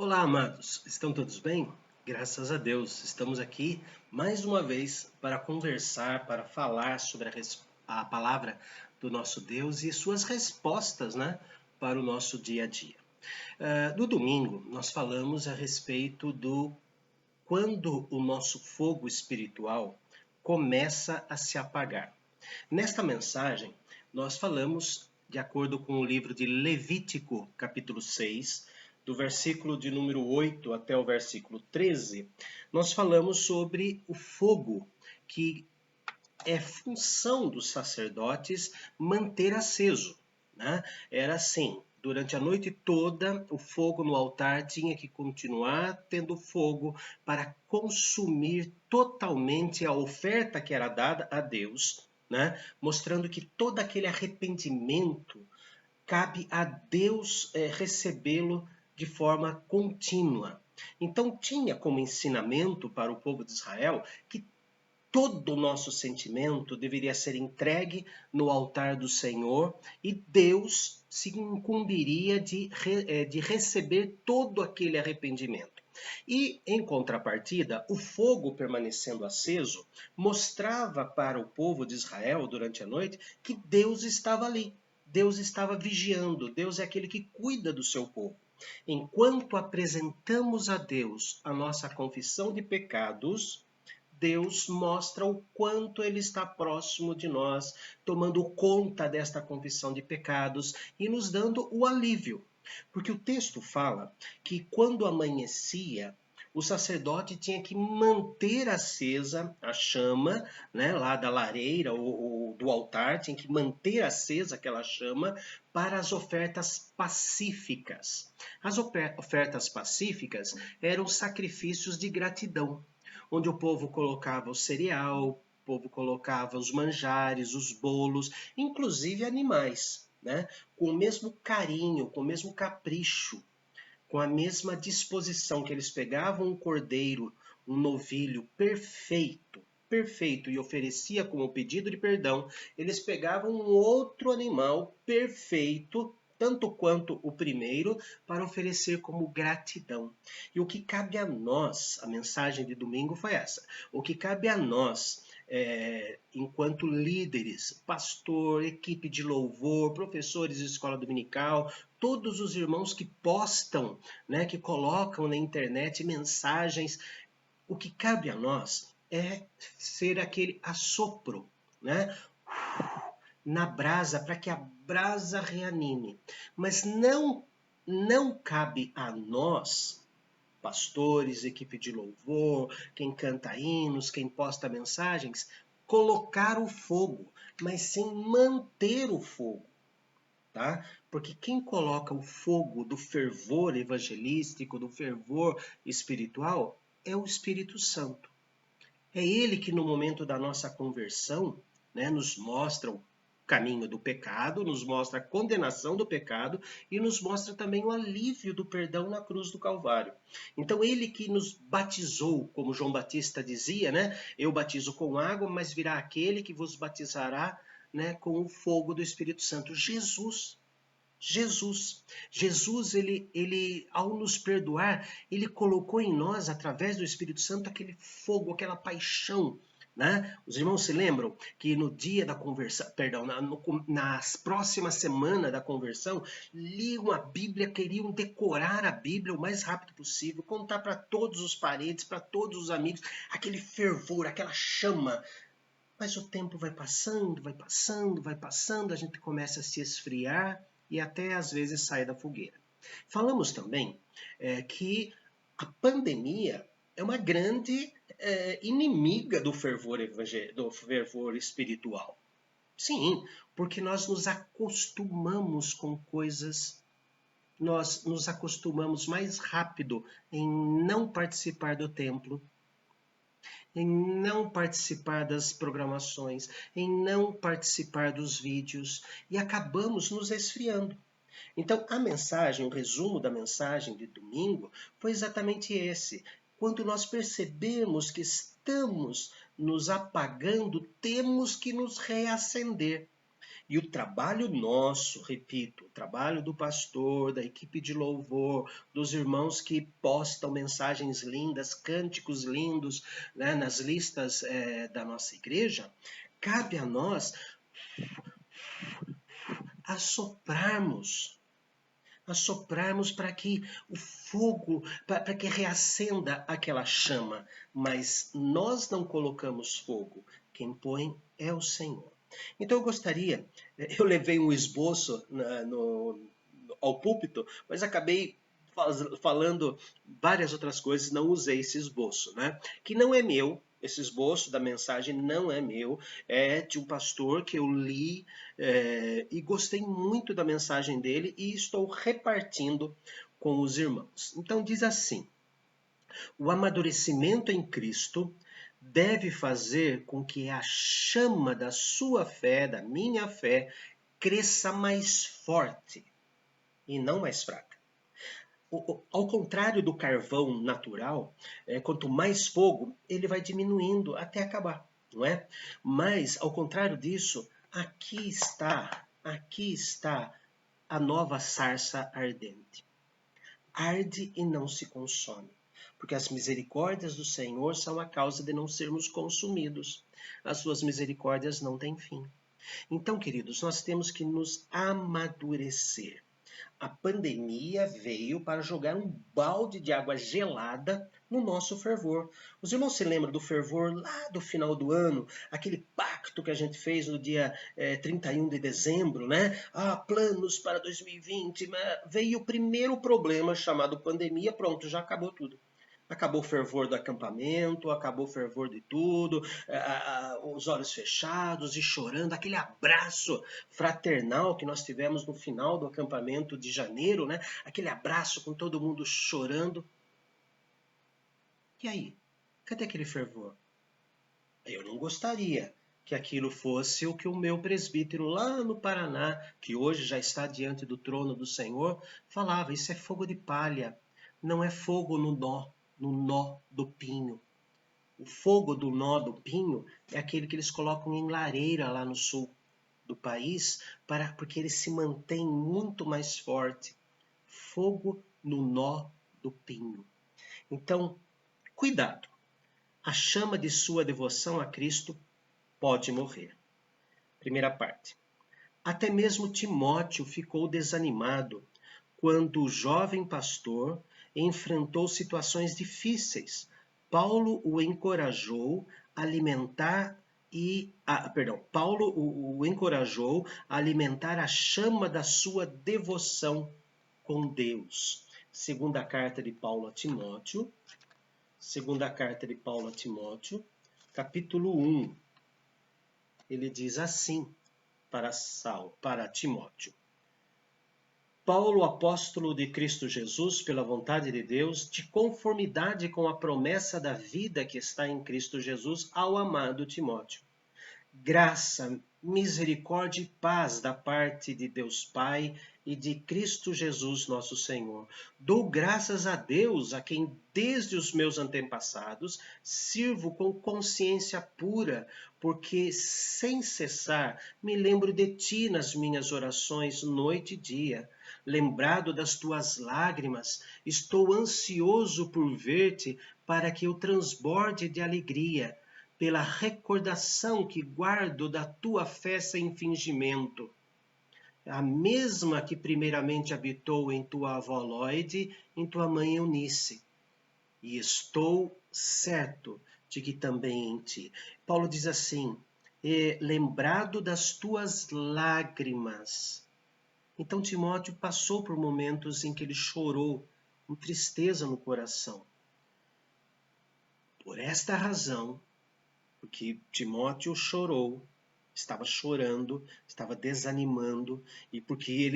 Olá, amados. Estão todos bem? Graças a Deus. Estamos aqui mais uma vez para conversar, para falar sobre a palavra do nosso Deus e suas respostas, para o nosso dia a dia. No domingo, nós falamos a respeito do quando o nosso fogo espiritual começa a se apagar. Nesta mensagem, nós falamos, de acordo com o livro de Levítico, capítulo 6, do versículo de número 8 até o versículo 13, nós falamos sobre o fogo, que é função dos sacerdotes manter aceso. Era assim, durante a noite toda, o fogo no altar tinha que continuar tendo fogo para consumir totalmente a oferta que era dada a Deus, mostrando que todo aquele arrependimento cabe a Deus recebê-lo de forma contínua. Então, tinha como ensinamento para o povo de Israel que todo o nosso sentimento deveria ser entregue no altar do Senhor e Deus se incumbiria de receber todo aquele arrependimento. E, em contrapartida, o fogo permanecendo aceso mostrava para o povo de Israel durante a noite que Deus estava ali. Deus estava vigiando, Deus é aquele que cuida do seu povo. Enquanto apresentamos a Deus a nossa confissão de pecados, Deus mostra o quanto Ele está próximo de nós, tomando conta desta confissão de pecados e nos dando o alívio. Porque o texto fala que quando amanhecia, o sacerdote tinha que manter acesa a chama, lá da lareira ou do altar, tinha que manter acesa aquela chama para as ofertas pacíficas. As ofertas pacíficas eram sacrifícios de gratidão, onde o povo colocava o cereal, o povo colocava os manjares, os bolos, inclusive animais, com o mesmo carinho, com o mesmo capricho, com a mesma disposição que eles pegavam um cordeiro, um novilho perfeito, e oferecia como pedido de perdão, eles pegavam um outro animal perfeito, tanto quanto o primeiro, para oferecer como gratidão. E o que cabe a nós, a mensagem de domingo foi essa, o que cabe a nós, enquanto líderes, pastor, equipe de louvor, professores de escola dominical, todos os irmãos que postam, que colocam na internet mensagens, o que cabe a nós é ser aquele assopro, na brasa, para que a brasa reanime. Mas não cabe a nós, pastores, equipe de louvor, quem canta hinos, quem posta mensagens, colocar o fogo, mas sim manter o fogo. Tá? Porque quem coloca o fogo do fervor evangelístico, do fervor espiritual, é o Espírito Santo. É ele que no momento da nossa conversão, nos mostra o caminho do pecado, nos mostra a condenação do pecado e nos mostra também o alívio do perdão na cruz do Calvário. Então ele que nos batizou, como João Batista dizia, eu batizo com água, mas virá aquele que vos batizará, com o fogo do Espírito Santo. Jesus, ele, ao nos perdoar, ele colocou em nós, através do Espírito Santo, aquele fogo, aquela paixão. Os irmãos se lembram que no dia da conversão, perdão, nas próximas semanas da conversão, liam a Bíblia, queriam decorar a Bíblia o mais rápido possível, contar para todos os parentes, para todos os amigos, aquele fervor, aquela chama. Mas o tempo vai passando, a gente começa a se esfriar e até às vezes sai da fogueira. Falamos também que a pandemia é uma grande inimiga do fervor espiritual. Sim, porque nós nos acostumamos com coisas, nós nos acostumamos mais rápido em não participar do templo, em não participar das programações, em não participar dos vídeos e acabamos nos esfriando. Então, a mensagem, o resumo da mensagem de domingo foi exatamente esse. Quando nós percebemos que estamos nos apagando, temos que nos reacender. E o trabalho nosso, repito, o trabalho do pastor, da equipe de louvor, dos irmãos que postam mensagens lindas, cânticos lindos, né, nas listas da nossa igreja, cabe a nós assoprarmos para que o fogo, para que reacenda aquela chama. Mas nós não colocamos fogo, quem põe é o Senhor. Então eu gostaria, eu levei um esboço ao púlpito, mas acabei falando várias outras coisas, não usei esse esboço, né? Que não é meu, esse esboço da mensagem não é meu, é de um pastor que eu li e gostei muito da mensagem dele e estou repartindo com os irmãos. Então diz assim: o amadurecimento em Cristo deve fazer com que a chama da sua fé, da minha fé, cresça mais forte e não mais fraca. Ao contrário do carvão natural, quanto mais fogo, ele vai diminuindo até acabar, não é? Mas, ao contrário disso, aqui está a nova sarça ardente. Arde e não se consome, porque as misericórdias do Senhor são a causa de não sermos consumidos. As suas misericórdias não têm fim. Então, queridos, nós temos que nos amadurecer. A pandemia veio para jogar um balde de água gelada no nosso fervor. Os irmãos se lembram do fervor lá do final do ano, aquele pacto que a gente fez no dia 31 de dezembro, né? Planos para 2020. Veio o primeiro problema chamado pandemia, pronto, já acabou tudo. Acabou o fervor do acampamento, acabou o fervor de tudo, os olhos fechados e chorando, aquele abraço fraternal que nós tivemos no final do acampamento de janeiro, né? Aquele abraço com todo mundo chorando. E aí? Cadê aquele fervor? Eu não gostaria que aquilo fosse o que o meu presbítero lá no Paraná, que hoje já está diante do trono do Senhor, falava: isso é fogo de palha, não é fogo no nó do pinho. O fogo do nó do pinho é aquele que eles colocam em lareira lá no sul do país, porque ele se mantém muito mais forte. Fogo no nó do pinho. Então, cuidado. A chama de sua devoção a Cristo pode morrer. Primeira parte. Até mesmo Timóteo ficou desanimado quando o jovem pastor enfrentou situações difíceis. Paulo o encorajou a alimentar a chama da sua devoção com Deus. Segunda carta de Paulo a Timóteo, capítulo 1. Ele diz assim para Timóteo: Paulo, apóstolo de Cristo Jesus, pela vontade de Deus, de conformidade com a promessa da vida que está em Cristo Jesus, ao amado Timóteo. Graça, misericórdia e paz da parte de Deus Pai e de Cristo Jesus nosso Senhor. Dou graças a Deus, a quem desde os meus antepassados sirvo com consciência pura, porque sem cessar me lembro de ti nas minhas orações noite e dia. Lembrado das tuas lágrimas, estou ansioso por ver-te para que eu transborde de alegria, pela recordação que guardo da tua fé sem fingimento. A mesma que primeiramente habitou em tua avó Lóide, em tua mãe Eunice. E estou certo de que também em ti. Paulo diz assim: lembrado das tuas lágrimas. Então Timóteo passou por momentos em que ele chorou, com tristeza no coração. Por esta razão, porque Timóteo chorou, estava chorando, estava desanimando, e porque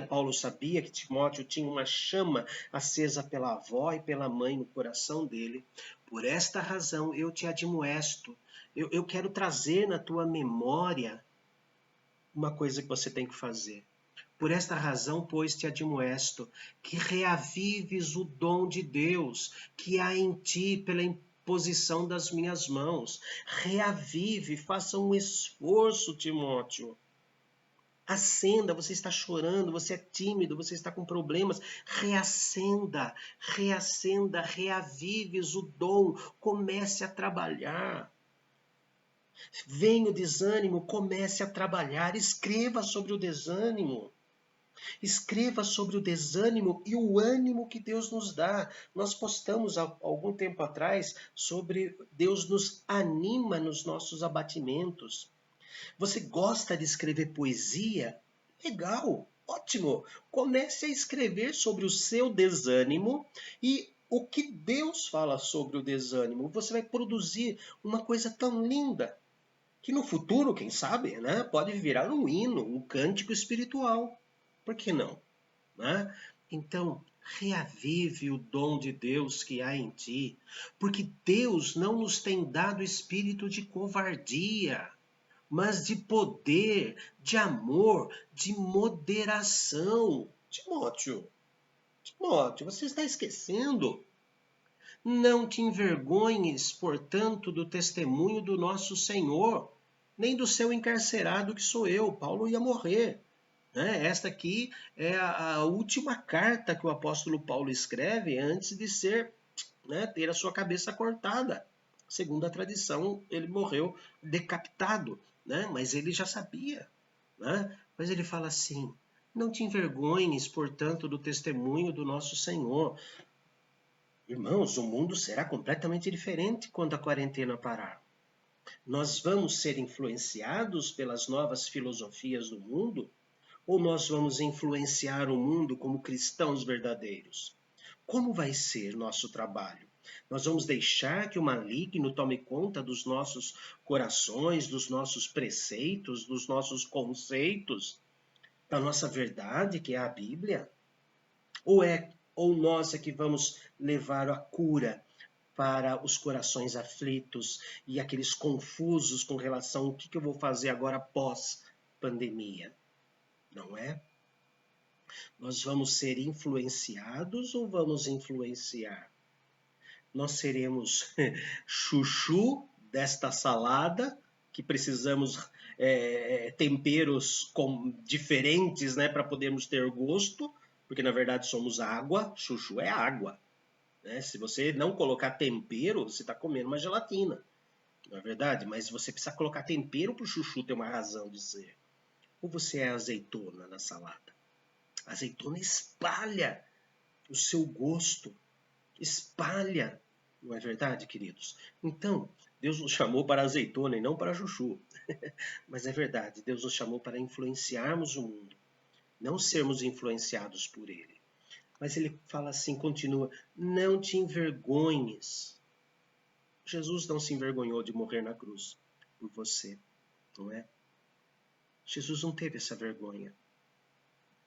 Paulo sabia que Timóteo tinha uma chama acesa pela avó e pela mãe no coração dele. Por esta razão eu te admoesto, eu quero trazer na tua memória uma coisa que você tem que fazer. Por esta razão, pois, te admoesto, que reavives o dom de Deus que há em ti pela imposição das minhas mãos. Reavive, faça um esforço, Timóteo. Acenda, você está chorando, você é tímido, você está com problemas. Reacenda, reacenda, reavives o dom, comece a trabalhar. Vem o desânimo, comece a trabalhar, escreva sobre o desânimo. Escreva sobre o desânimo e o ânimo que Deus nos dá. Nós postamos há algum tempo atrás sobre Deus nos anima nos nossos abatimentos. Você gosta de escrever poesia? Legal, ótimo. Comece a escrever sobre o seu desânimo e o que Deus fala sobre o desânimo. Você vai produzir uma coisa tão linda que no futuro, quem sabe, né, pode virar um hino, um cântico espiritual. Por que não? Né? Então, reavive o dom de Deus que há em ti, porque Deus não nos tem dado espírito de covardia, mas de poder, de amor, de moderação. Timóteo, Timóteo, você está esquecendo? Não te envergonhes, portanto, do testemunho do nosso Senhor, nem do seu encarcerado que sou eu. Paulo ia morrer. Né? Esta aqui é a última carta que o apóstolo Paulo escreve antes de ser, né, ter a sua cabeça cortada. Segundo a tradição, ele morreu decapitado, né? Mas ele já sabia. Né? Mas ele fala assim: não te envergonhes, portanto, do testemunho do nosso Senhor. Irmãos, o mundo será completamente diferente quando a quarentena parar. Nós vamos ser influenciados pelas novas filosofias do mundo? Ou nós vamos influenciar o mundo como cristãos verdadeiros? Como vai ser nosso trabalho? Nós vamos deixar que o maligno tome conta dos nossos corações, dos nossos preceitos, dos nossos conceitos, da nossa verdade, que é a Bíblia? Ou nós é que vamos levar a cura para os corações aflitos e aqueles confusos com relação ao que eu vou fazer agora após pandemia? Não é? Nós vamos ser influenciados ou vamos influenciar? Nós seremos chuchu desta salada, que precisamos temperos diferentes, né, para podermos ter gosto, porque na verdade somos água, chuchu é água. Né? Se você não colocar tempero, você está comendo uma gelatina, não é verdade? Mas você precisa colocar tempero para o chuchu ter uma razão de ser. Ou você é azeitona na salada? A azeitona espalha o seu gosto, espalha, não é verdade, queridos? Então, Deus nos chamou para azeitona e não para chuchu. Mas é verdade, Deus nos chamou para influenciarmos o mundo, não sermos influenciados por ele. Mas ele fala assim, continua, não te envergonhes. Jesus não se envergonhou de morrer na cruz por você, não é? Jesus não teve essa vergonha.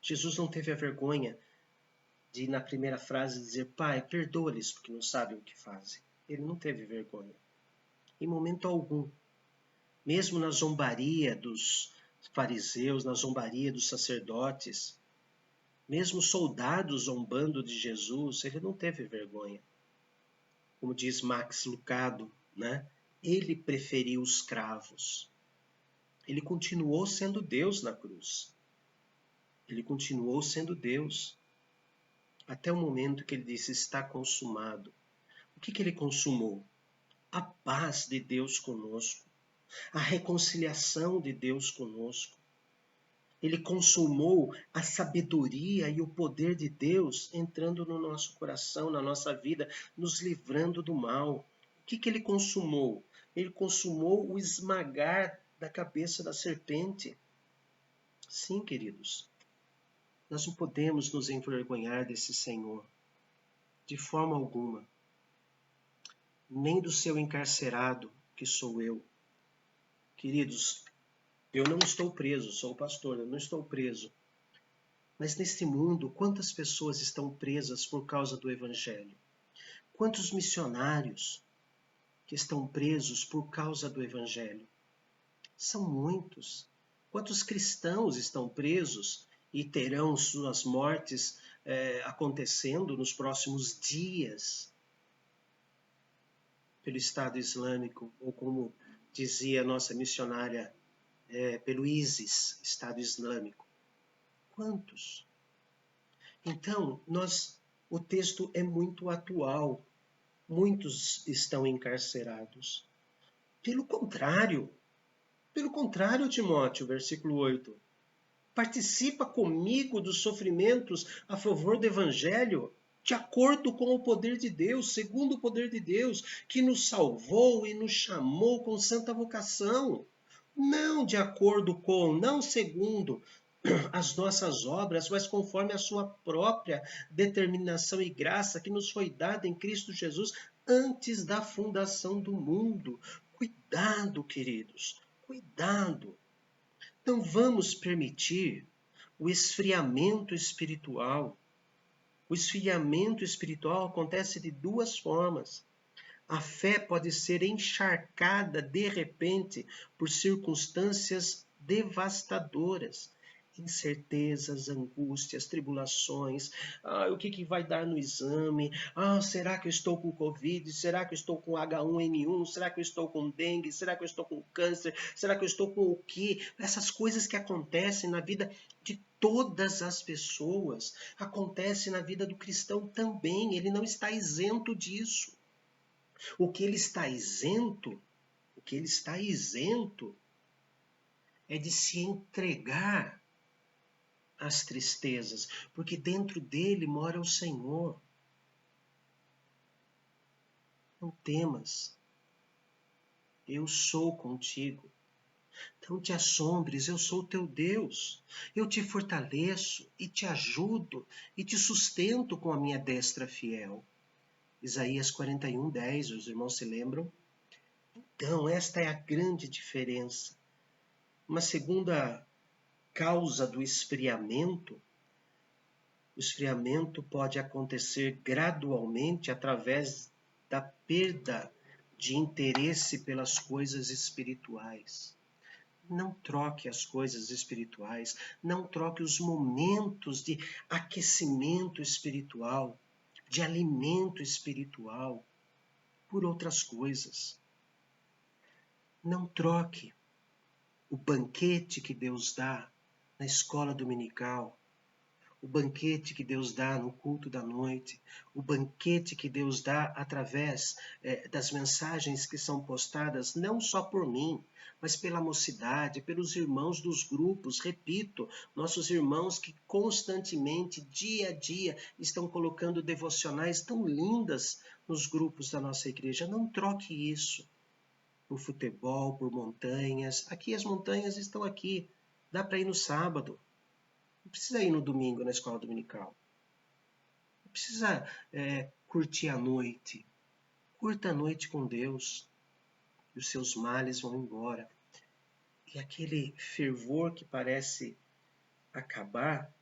Jesus não teve a vergonha de, na primeira frase, dizer, Pai, perdoa-lhes porque não sabem o que fazem. Ele não teve vergonha. Em momento algum. Mesmo na zombaria dos fariseus, na zombaria dos sacerdotes, mesmo soldados zombando de Jesus, ele não teve vergonha. Como diz Max Lucado, né? Ele preferiu os cravos. Ele continuou sendo Deus na cruz. Ele continuou sendo Deus. Até o momento que ele disse, está consumado. O que ele consumou? A paz de Deus conosco. A reconciliação de Deus conosco. Ele consumou a sabedoria e o poder de Deus entrando no nosso coração, na nossa vida, nos livrando do mal. O que ele consumou? Ele consumou o esmagar da cabeça da serpente. Sim, queridos, nós não podemos nos envergonhar desse Senhor, de forma alguma, nem do seu encarcerado, que sou eu. Queridos, eu não estou preso, sou o pastor, eu não estou preso. Mas neste mundo, quantas pessoas estão presas por causa do Evangelho? Quantos missionários que estão presos por causa do Evangelho? São muitos. Quantos cristãos estão presos e terão suas mortes acontecendo nos próximos dias pelo Estado Islâmico, ou como dizia a nossa missionária pelo ISIS, Estado Islâmico. Quantos? Então, o texto é muito atual. Muitos estão encarcerados. Pelo contrário, Timóteo, versículo 8, participa comigo dos sofrimentos a favor do Evangelho, de acordo com o poder de Deus, segundo o poder de Deus, que nos salvou e nos chamou com santa vocação. Não de acordo com, não segundo as nossas obras, mas conforme a sua própria determinação e graça que nos foi dada em Cristo Jesus antes da fundação do mundo. Cuidado, queridos, cuidado. Não vamos permitir o esfriamento espiritual. O esfriamento espiritual acontece de duas formas. A fé pode ser encharcada de repente por circunstâncias devastadoras, incertezas, angústias, tribulações. O que vai dar no exame? Será que eu estou com Covid? Será que eu estou com H1N1? Será que eu estou com dengue? Será que eu estou com câncer? Será que eu estou com o quê? Essas coisas que acontecem na vida de todas as pessoas, acontecem na vida do cristão também. Ele não está isento disso. O que ele está isento é de se entregar às tristezas, porque dentro dele mora o Senhor. Não temas, eu sou contigo. Não te assombres, eu sou teu Deus. Eu te fortaleço e te ajudo e te sustento com a minha destra fiel. Isaías 41:10, os irmãos se lembram? Então, esta é a grande diferença. Uma segunda causa do esfriamento, o esfriamento pode acontecer gradualmente através da perda de interesse pelas coisas espirituais. Não troque as coisas espirituais, não troque os momentos de aquecimento espiritual, de alimento espiritual, por outras coisas. Não troque o banquete que Deus dá na escola dominical, o banquete que Deus dá no culto da noite, o banquete que Deus dá através das mensagens que são postadas não só por mim, mas pela mocidade, pelos irmãos dos grupos, repito, nossos irmãos que constantemente, dia a dia, estão colocando devocionais tão lindas nos grupos da nossa igreja. Não troque isso por futebol, por montanhas. Aqui as montanhas estão aqui, dá para ir no sábado. Não precisa ir no domingo na escola dominical. Não precisa curtir a noite. Curta a noite com Deus e os seus males vão embora. E aquele fervor que parece acabar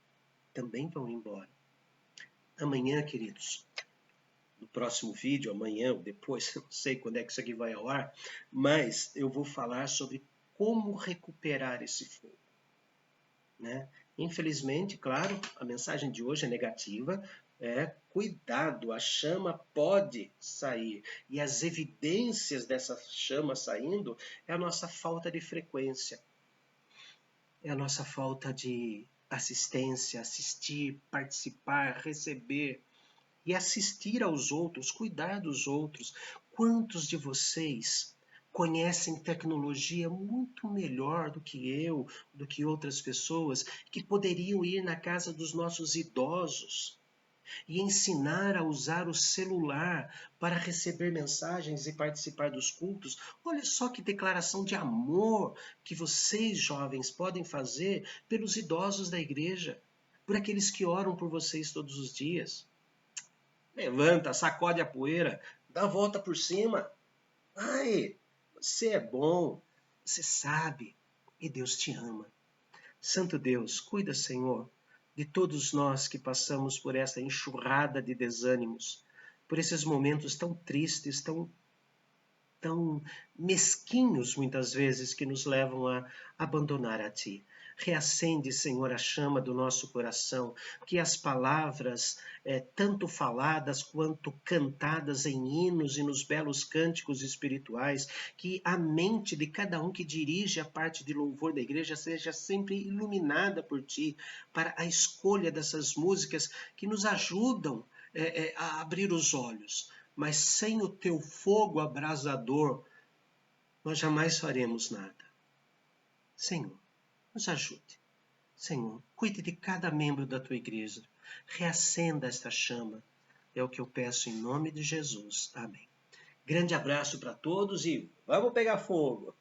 também vão embora. Amanhã, queridos, no próximo vídeo, amanhã ou depois, não sei quando é que isso aqui vai ao ar, mas eu vou falar sobre como recuperar esse fogo, né? Infelizmente, claro, a mensagem de hoje é negativa. Cuidado, a chama pode sair. E as evidências dessa chama saindo é a nossa falta de frequência. É a nossa falta de assistência, assistir, participar, receber e assistir aos outros, cuidar dos outros. Quantos de vocês conhecem tecnologia muito melhor do que eu, do que outras pessoas, que poderiam ir na casa dos nossos idosos e ensinar a usar o celular para receber mensagens e participar dos cultos? Olha só que declaração de amor que vocês, jovens, podem fazer pelos idosos da igreja, por aqueles que oram por vocês todos os dias. Levanta, sacode a poeira, dá a volta por cima. Ai, você é bom, você sabe e Deus te ama. Santo Deus, cuida, Senhor, de todos nós que passamos por essa enxurrada de desânimos, por esses momentos tão tristes, tão mesquinhos muitas vezes, que nos levam a abandonar a Ti. Reacende, Senhor, a chama do nosso coração, que as palavras, tanto faladas quanto cantadas em hinos e nos belos cânticos espirituais, que a mente de cada um que dirige a parte de louvor da igreja seja sempre iluminada por Ti, para a escolha dessas músicas que nos ajudam a abrir os olhos. Mas sem o Teu fogo abrasador, nós jamais faremos nada. Senhor, nos ajude. Senhor, cuide de cada membro da tua igreja. Reacenda esta chama. É o que eu peço em nome de Jesus. Amém. Grande abraço para todos e vamos pegar fogo!